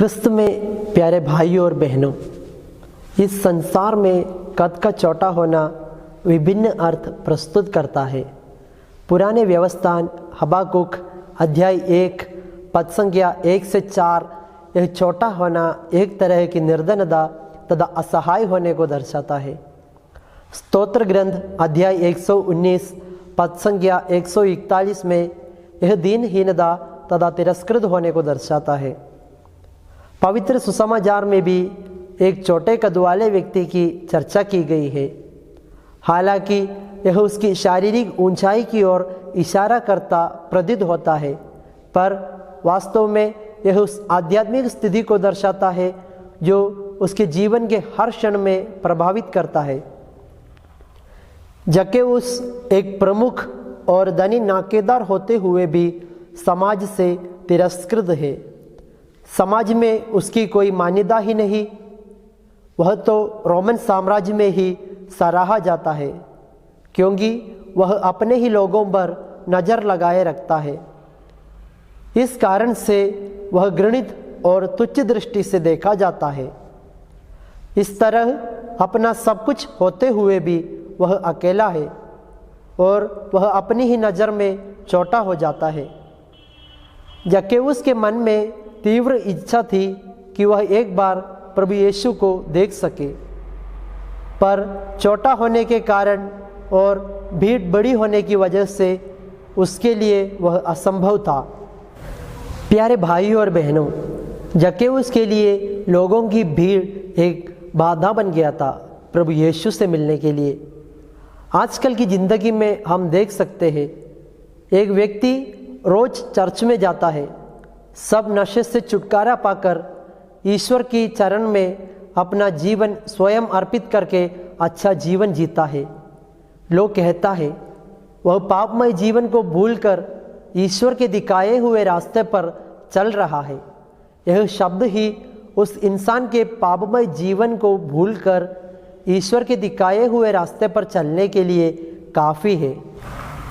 क्रिस्त में प्यारे भाइयों और बहनों, इस संसार में कद का छोटा होना विभिन्न अर्थ प्रस्तुत करता है। पुराने व्यवस्थान हबाकुक अध्याय 1 पद संख्या 1 से 4 यह छोटा होना एक तरह की निर्धनता तथा असहाय होने को दर्शाता है। स्तोत्र ग्रंथ अध्याय 119 पद संख्या 141 में यह दीनहीनता तथा तिरस्कृत होने को दर्शाता है। पवित्र सुसमाचार में भी एक छोटे कद वाले व्यक्ति की चर्चा की गई है। हालांकि यह उसकी शारीरिक ऊंचाई की ओर इशारा करता प्रतीत होता है, पर वास्तव में यह उस आध्यात्मिक स्थिति को दर्शाता है जो उसके जीवन के हर क्षण में प्रभावित करता है। जक्केउस एक प्रमुख और धनी नाकेदार होते हुए भी समाज से तिरस्कृत है। समाज में उसकी कोई मान्यता ही नहीं। वह तो रोमन साम्राज्य में ही सराहा जाता है, क्योंकि वह अपने ही लोगों पर नज़र लगाए रखता है। इस कारण से वह घृणित और तुच्छ दृष्टि से देखा जाता है। इस तरह अपना सब कुछ होते हुए भी वह अकेला है और वह अपनी ही नज़र में छोटा हो जाता है। जक्केउस के मन में तीव्र इच्छा थी कि वह एक बार प्रभु यीशु को देख सके, पर छोटा होने के कारण और भीड़ बड़ी होने की वजह से उसके लिए वह असंभव था। प्यारे भाइयों और बहनों, जक्केउस के लिए लोगों की भीड़ एक बाधा बन गया था प्रभु यीशु से मिलने के लिए। आजकल की ज़िंदगी में हम देख सकते हैं, एक व्यक्ति रोज चर्च में जाता है, सब नशे से छुटकारा पाकर ईश्वर की चरण में अपना जीवन स्वयं अर्पित करके अच्छा जीवन जीता है। लोग कहता है वह पापमय जीवन को भूलकर ईश्वर के दिखाए हुए रास्ते पर चल रहा है। यह शब्द ही उस इंसान के पापमय जीवन को भूलकर ईश्वर के दिखाए हुए रास्ते पर चलने के लिए काफ़ी है।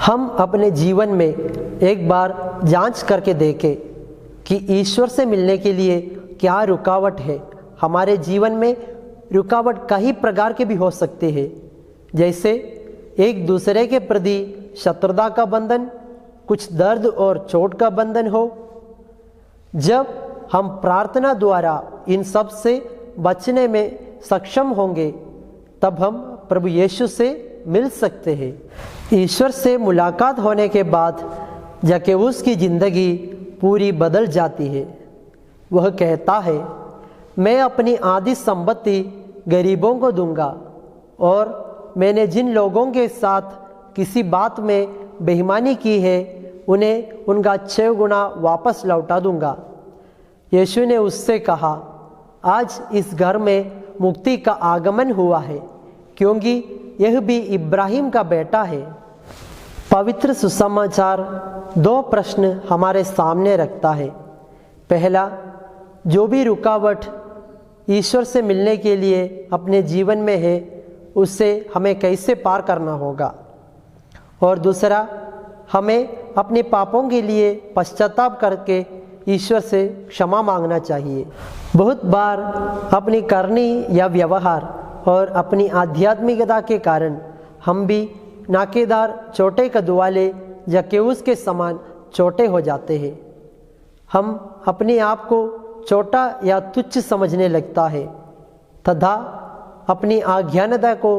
हम अपने जीवन में एक बार जांच करके देखें कि ईश्वर से मिलने के लिए क्या रुकावट है। हमारे जीवन में रुकावट कई प्रकार के भी हो सकते हैं, जैसे एक दूसरे के प्रति शत्रुता का बंधन, कुछ दर्द और चोट का बंधन हो। जब हम प्रार्थना द्वारा इन सब से बचने में सक्षम होंगे, तब हम प्रभु यीशु से मिल सकते हैं। ईश्वर से मुलाकात होने के बाद जक्केउस की ज़िंदगी पूरी बदल जाती है। वह कहता है, मैं अपनी आधी संपत्ति गरीबों को दूंगा और मैंने जिन लोगों के साथ किसी बात में बेईमानी की है उन्हें उनका 6 गुना वापस लौटा दूंगा। यीशु ने उससे कहा, आज इस घर में मुक्ति का आगमन हुआ है, क्योंकि यह भी इब्राहिम का बेटा है। पवित्र सुसमाचार 2 प्रश्न हमारे सामने रखता है। पहला, जो भी रुकावट ईश्वर से मिलने के लिए अपने जीवन में है, उससे हमें कैसे पार करना होगा। और दूसरा, हमें अपने पापों के लिए पश्चाताप करके ईश्वर से क्षमा मांगना चाहिए। बहुत बार अपनी करनी या व्यवहार और अपनी आध्यात्मिकता के कारण हम भी नाकेदार छोटे कद वाले जक्केउस के समान छोटे हो जाते हैं। हम अपने आप को छोटा या तुच्छ समझने लगता है तथा अपनी अज्ञानता को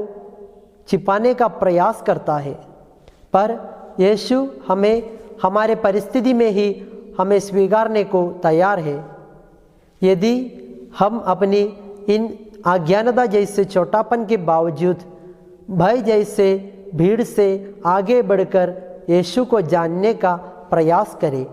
छिपाने का प्रयास करता है, पर यीशु हमें हमारे परिस्थिति में ही हमें स्वीकारने को तैयार है। यदि हम अपनी इन अज्ञानता जैसे छोटापन के बावजूद भय जैसे भीड़ से आगे बढ़कर यीशु को जानने का प्रयास करें।